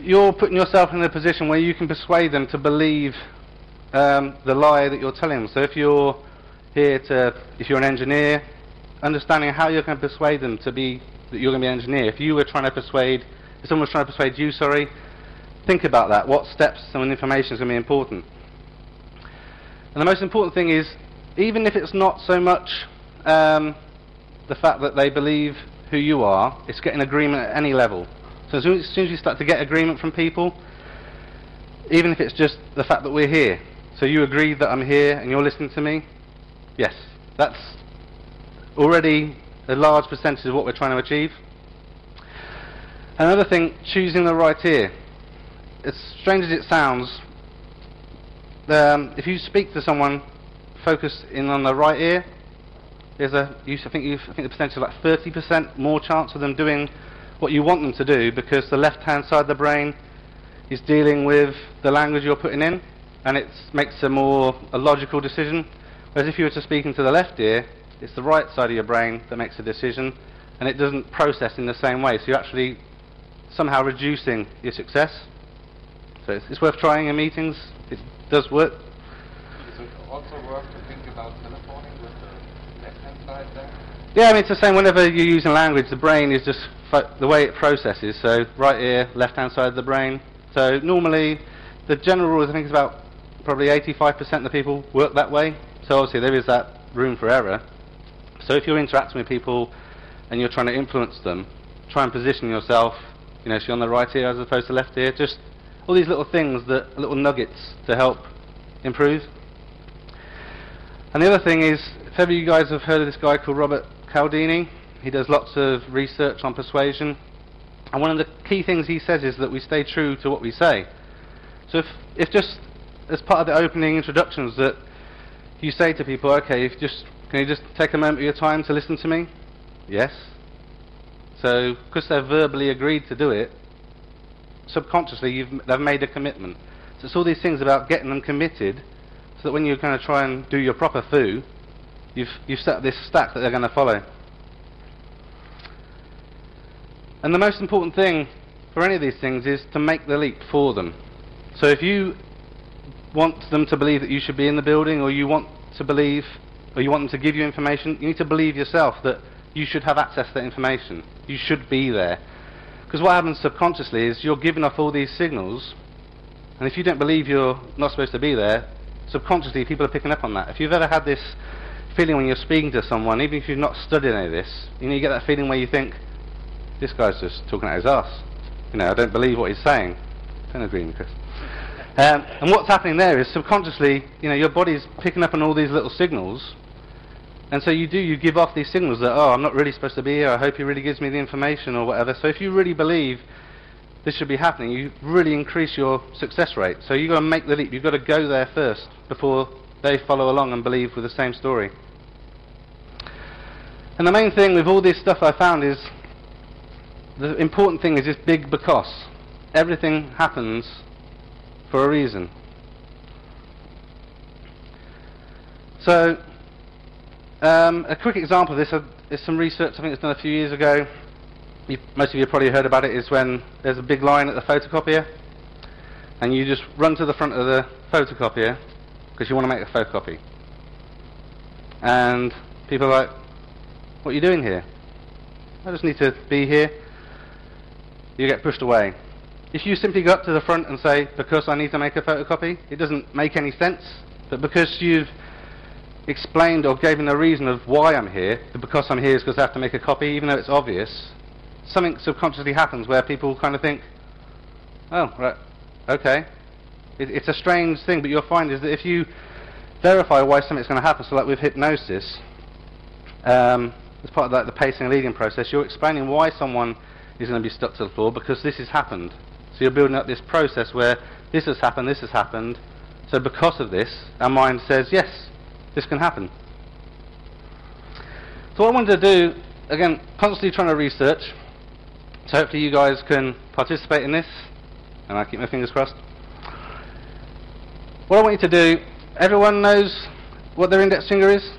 you're putting yourself in a position where you can persuade them to believe the lie that you're telling them. So if you're if you're an engineer, understanding how you're going to persuade them to be that you're going to be an engineer. If someone was trying to persuade you, think about that. What steps and information is going to be important? And the most important thing is, even if it's not so much the fact that they believe who you are, it's getting agreement at any level. So as soon as you start to get agreement from people, even if it's just the fact that we're here, so you agree that I'm here and you're listening to me, yes, that's already a large percentage of what we're trying to achieve. Another thing, choosing the right ear. As strange as it sounds, if you speak to someone, focus in on the right ear, there's I think the percentage is like 30% more chance of them doing what you want them to do, because the left-hand side of the brain is dealing with the language you're putting in, and it makes a logical decision. Whereas if you were to speak into the left ear, it's the right side of your brain that makes a decision, and it doesn't process in the same way. So you're actually somehow reducing your success. So it's worth trying in meetings. It does work. Does it also work to think about telephoning with the left-hand side there? Yeah, I mean, it's the same. Whenever you're using language, the brain is just the way it processes. So right ear, left-hand side of the brain. So normally, the general rule, I think, is about probably 85% of the people work that way. So obviously there is that room for error. So if you're interacting with people and you're trying to influence them, try and position yourself, so you're on the right ear as opposed to left ear. Just all these little things, little nuggets to help improve. And the other thing is, if ever you guys have heard of this guy called Robert Cialdini, he does lots of research on persuasion. And one of the key things he says is that we stay true to what we say. So if just as part of the opening introductions that you say to people, okay, can you just take a moment of your time to listen to me? Yes. So because they've verbally agreed to do it, subconsciously they've made a commitment. So it's all these things about getting them committed, so that when you're going to try and do your proper foo, you've set up this stack that they're going to follow. And the most important thing for any of these things is to make the leap for them. So if you want them to believe that you should be in the building, or you want them to give you information, you need to believe yourself that you should have access to that information. You should be there. Because what happens subconsciously is you're giving off all these signals, and if you don't believe you're not supposed to be there, subconsciously people are picking up on that. If you've ever had this feeling when you're speaking to someone, even if you've not studied any of this, you get that feeling where you think, this guy's just talking out his arse. I don't believe what he's saying. Don't agree with Chris. And what's happening there is subconsciously, your body's picking up on all these little signals, and so you give off these signals that, oh, I'm not really supposed to be here, I hope he really gives me the information or whatever. So if you really believe this should be happening, you really increase your success rate. So you've got to make the leap, you've got to go there first before they follow along and believe with the same story. And the main thing with all this stuff I found is, the important thing is this big because. Everything happens for a reason. So, a quick example of this is some research I think it's done a few years ago. Most of you have probably heard about it. Is when there's a big line at the photocopier, and you just run to the front of the photocopier because you want to make a photocopy. And people are like, what are you doing here? I just need to be here. You get pushed away. If you simply go up to the front and say, because I need to make a photocopy, it doesn't make any sense. But because you've explained or given a reason of why I'm here, the because I'm here is because I have to make a copy, even though it's obvious, something subconsciously happens where people kind of think, oh, right, okay. It's a strange thing, but you'll find is that if you verify why something's going to happen, so like with hypnosis, as part of the pacing and leading process, you're explaining why someone is going to be stuck to the floor, because this has happened. So you're building up this process where this has happened, so because of this, our mind says, yes, this can happen. So what I wanted to do, again, constantly trying to research, so hopefully you guys can participate in this, and I keep my fingers crossed. What I want you to do, everyone knows what their index finger is?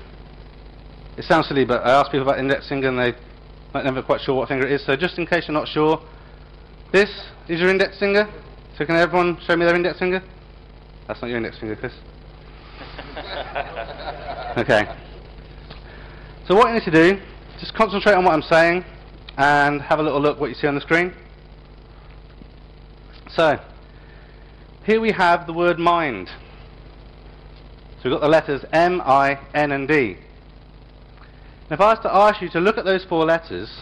It sounds silly, but I ask people about index finger and they're never quite sure what finger it is, so just in case you're not sure, This is your index finger. So can everyone show me their index finger? That's not your index finger, Chris. Okay. So what you need to do, just concentrate on what I'm saying and have a little look what you see on the screen. So, here we have the word mind. So we've got the letters M, I, N and D. And if I was to ask you to look at those 4 letters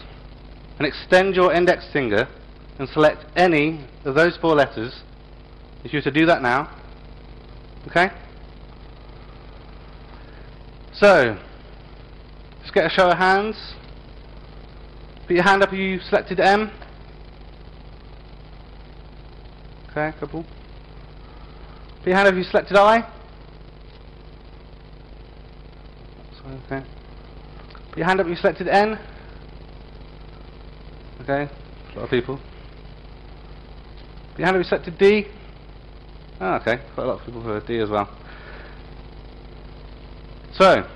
and extend your index finger and select any of those 4 letters, if you were to do that now, okay? So, just get a show of hands. Put your hand up if you selected M. Okay, a couple. Put your hand up if you selected I. Okay. Put your hand up if you selected N. Okay, a lot of people. Put your hand up if you selected D. Oh, okay, quite a lot of people for D as well. So,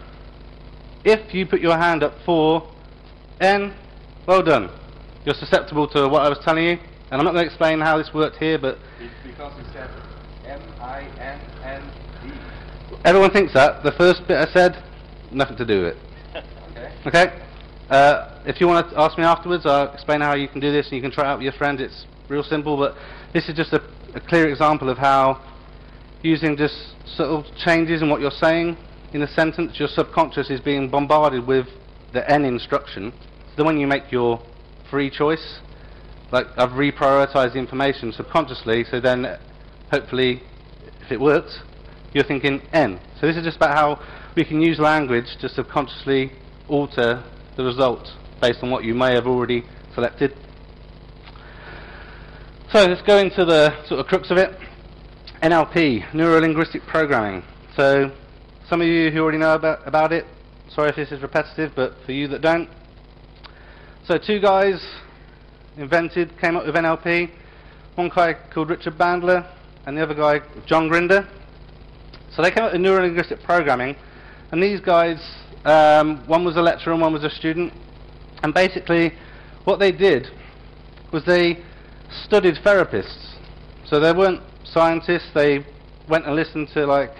if you put your hand up for N, well done. You're susceptible to what I was telling you. And I'm not going to explain how this worked here, but... Because you said M-I-N-N-D. Everyone thinks that. The first bit I said, nothing to do with it. Okay. Okay? If you want to ask me afterwards, I'll explain how you can do this and you can try it out with your friends. It's real simple, but this is just a clear example of how using just subtle changes in what you're saying in a sentence, your subconscious is being bombarded with the N instruction. So then when you make your free choice, like I've reprioritized the information subconsciously, so then hopefully if it works, you're thinking N. So this is just about how we can use language to subconsciously alter the result based on what you may have already selected. So let's go into the sort of crux of it. NLP, Neuro-Linguistic Programming. So some of you who already know about it, sorry if this is repetitive, but for you that don't. So 2 guys came up with NLP. One guy called Richard Bandler and the other guy John Grinder. So they came up with Neuro-Linguistic Programming, and these guys, one was a lecturer and one was a student, and basically what they did was they studied therapists. So they weren't scientists, they went and listened to like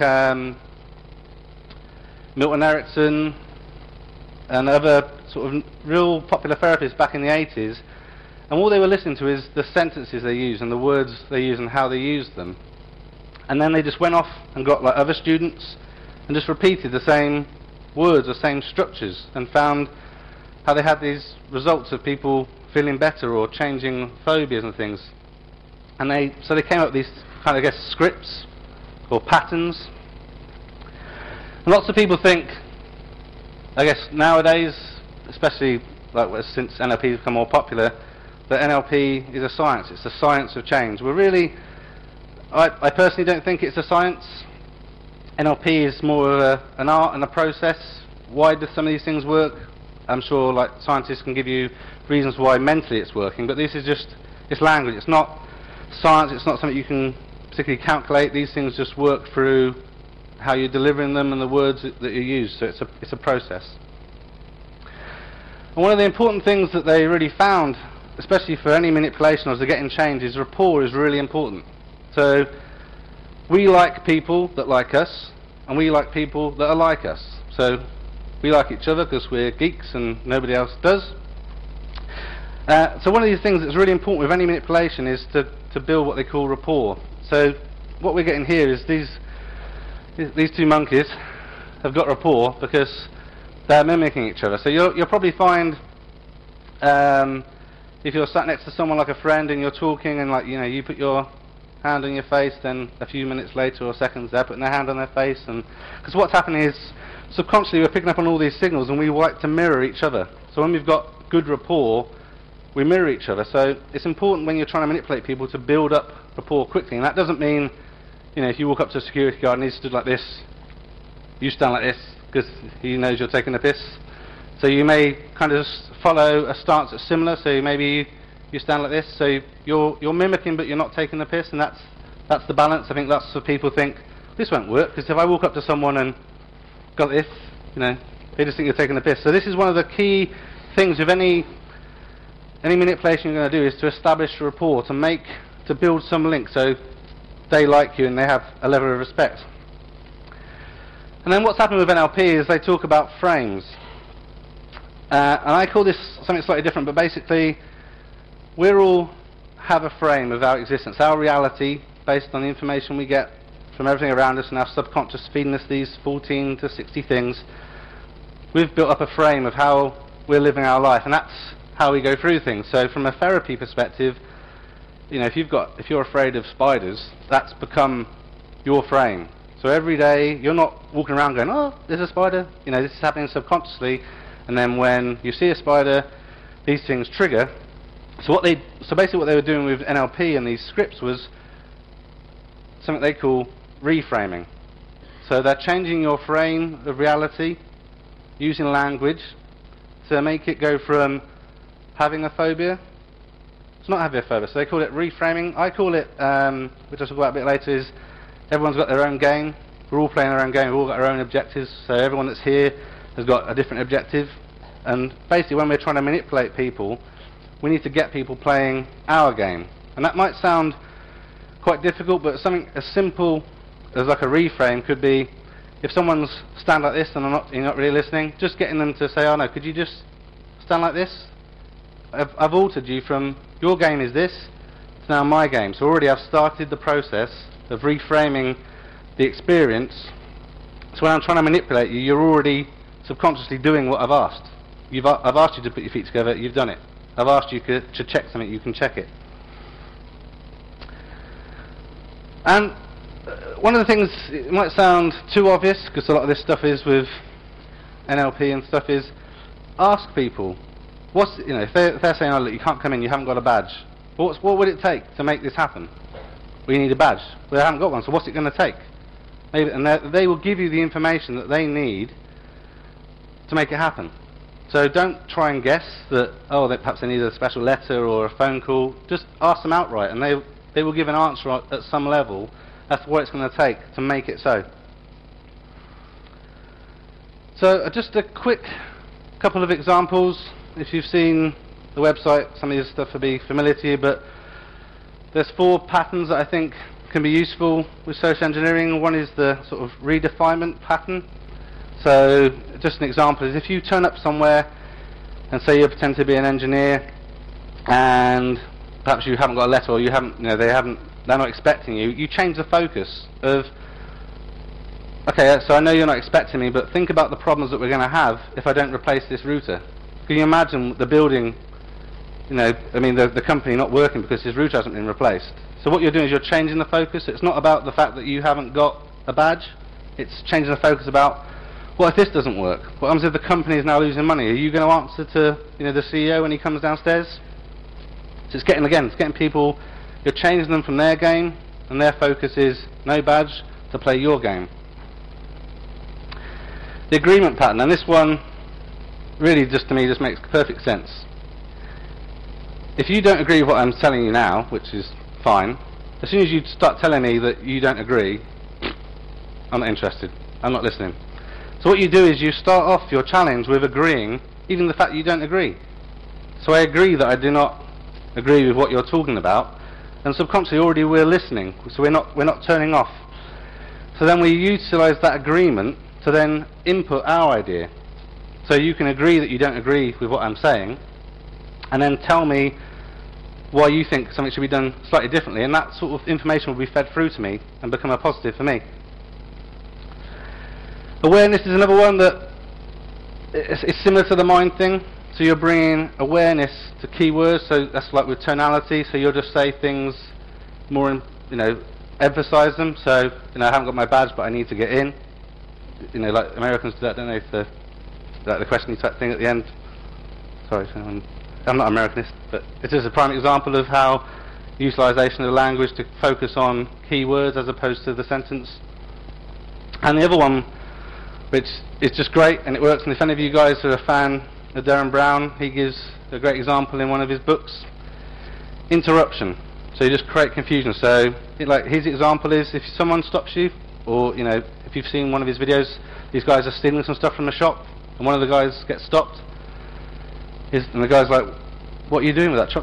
Milton Erickson and other sort of real popular therapists back in the 80s, and all they were listening to is the sentences they use and the words they use and how they use them. And then they just went off and got like other students and just repeated the same words, the same structures, and found how they had these results of people feeling better or changing phobias and things. And so they came up with these kind of, I guess, scripts or patterns. And lots of people think, I guess nowadays, especially like since NLP has become more popular, that NLP is a science. It's the science of change. We're really, I personally don't think it's a science. NLP is more of an art and a process. Why do some of these things work? I'm sure like scientists can give you reasons why mentally it's working, but this is just, it's language. It's not science. It's not something you can particularly calculate. These things just work through how you're delivering them and the words that you use. So it's a process. And one of the important things that they really found, especially for any manipulation or as they're getting change, is rapport is really important. So we like people that like us, and we like people that are like us. So we like each other because we're geeks and nobody else does. So one of these things that's really important with any manipulation is to build what they call rapport. So what we're getting here is these 2 monkeys have got rapport because they're mimicking each other. So you'll probably find if you're sat next to someone like a friend and you're talking and like you put your hand on your face, then a few minutes later or seconds they're putting their hand on their face, and because what's happening is subconsciously we're picking up on all these signals and we like to mirror each other. So when we've got good rapport, we mirror each other. So it's important when you're trying to manipulate people to build up rapport quickly, and that doesn't mean if you walk up to a security guard and he's stood like this, you stand like this because he knows you're taking a piss. So you may kind of just follow a stance that's similar. So maybe you stand like this. So you're mimicking, but you're not taking the piss, and that's the balance. I think that's what people think. This won't work because if I walk up to someone and got this, they just think you're taking the piss. So this is one of the key things with any any manipulation you're going to do is to establish a rapport, to build some link so they like you and they have a level of respect. And then what's happened with NLP is they talk about frames. And I call this something slightly different, but basically we all have a frame of our existence, our reality, based on the information we get from everything around us and our subconscious feeding us these 14 to 60 things. We've built up a frame of how we're living our life, and that's how we go through things. So from a therapy perspective, if you're afraid of spiders, that's become your frame. So every day you're not walking around going, oh, there's a spider, this is happening subconsciously, and then when you see a spider, these things trigger. So basically what they were doing with NLP and these scripts was something they call reframing. So they're changing your frame of reality using language to make it go from having a phobia to not having a phobia. So they call it reframing. I call it, which I'll talk about a bit later, is everyone's got their own game. We're all playing our own game. We've all got our own objectives. So everyone that's here has got a different objective. And basically when we're trying to manipulate people, we need to get people playing our game. And that might sound quite difficult, but something as simple as like a reframe could be, if someone's stand like this and you're not really listening, just getting them to say, oh no, could you just stand like this? I've altered you from your game is this to now my game. So already I've started the process of reframing the experience. So when I'm trying to manipulate you, you're already subconsciously doing what I've asked. I've asked you to put your feet together, you've done it. I've asked you to check something, you can check it. And one of the things, it might sound too obvious, because a lot of this stuff is with NLP and stuff, is ask people, if they're saying, oh look, you can't come in, you haven't got a badge, what would it take to make this happen? Well, you need a badge. Well, they haven't got one, so what's it going to take? And they will give you the information that they need to make it happen. So don't try and guess that, that perhaps they need a special letter or a phone call. Just ask them outright, and they will give an answer at some level as to what it's going to take to make it so. So just a quick couple of examples. If you've seen the website, some of this stuff will be familiar to you, but there's 4 patterns that I think can be useful with social engineering. One is the sort of redefinement pattern. So just an example is if you turn up somewhere and say you pretend to be an engineer and perhaps you haven't got a letter or you haven't, they're not expecting you, you change the focus of, okay, so I know you're not expecting me, but think about the problems that we're going to have if I don't replace this router. Can you imagine the building, the company not working because his router hasn't been replaced? So what you're doing is you're changing the focus. It's not about the fact that you haven't got a badge. It's changing the focus about, what if this doesn't work? What happens if the company is now losing money? Are you going to answer to the CEO when he comes downstairs? So it's getting people, you're changing them from their game, and their focus is no badge to play your game. The agreement pattern, and this one really to me just makes perfect sense. If you don't agree with what I'm telling you now, which is fine, as soon as you start telling me that you don't agree, I'm not interested, I'm not listening. So what you do is you start off your challenge with agreeing, even the fact that you don't agree. So I agree that I do not agree with what you're talking about, and subconsciously already we're listening, so we're not turning off. So then we utilise that agreement to then input our idea. So you can agree that you don't agree with what I'm saying, and then tell me why you think something should be done slightly differently, and that sort of information will be fed through to me and become a positive for me. Awareness is another one that it's similar to the mind thing. So you're bringing awareness to keywords. So that's like with tonality. So you'll just say things more, emphasize them. So I haven't got my badge, but I need to get in. Like Americans do that, don't they? The question type thing at the end. Sorry, I'm not Americanist, but it is a prime example of how utilisation of language to focus on keywords as opposed to the sentence. And the other one, which is just great, and it works, and if any of you guys are a fan of Darren Brown, he gives a great example in one of his books. Interruption. So you just create confusion. So his example is if someone stops you, or if you've seen one of his videos, these guys are stealing some stuff from the shop, and one of the guys gets stopped, and the guy's like, what are you doing with that chocolate?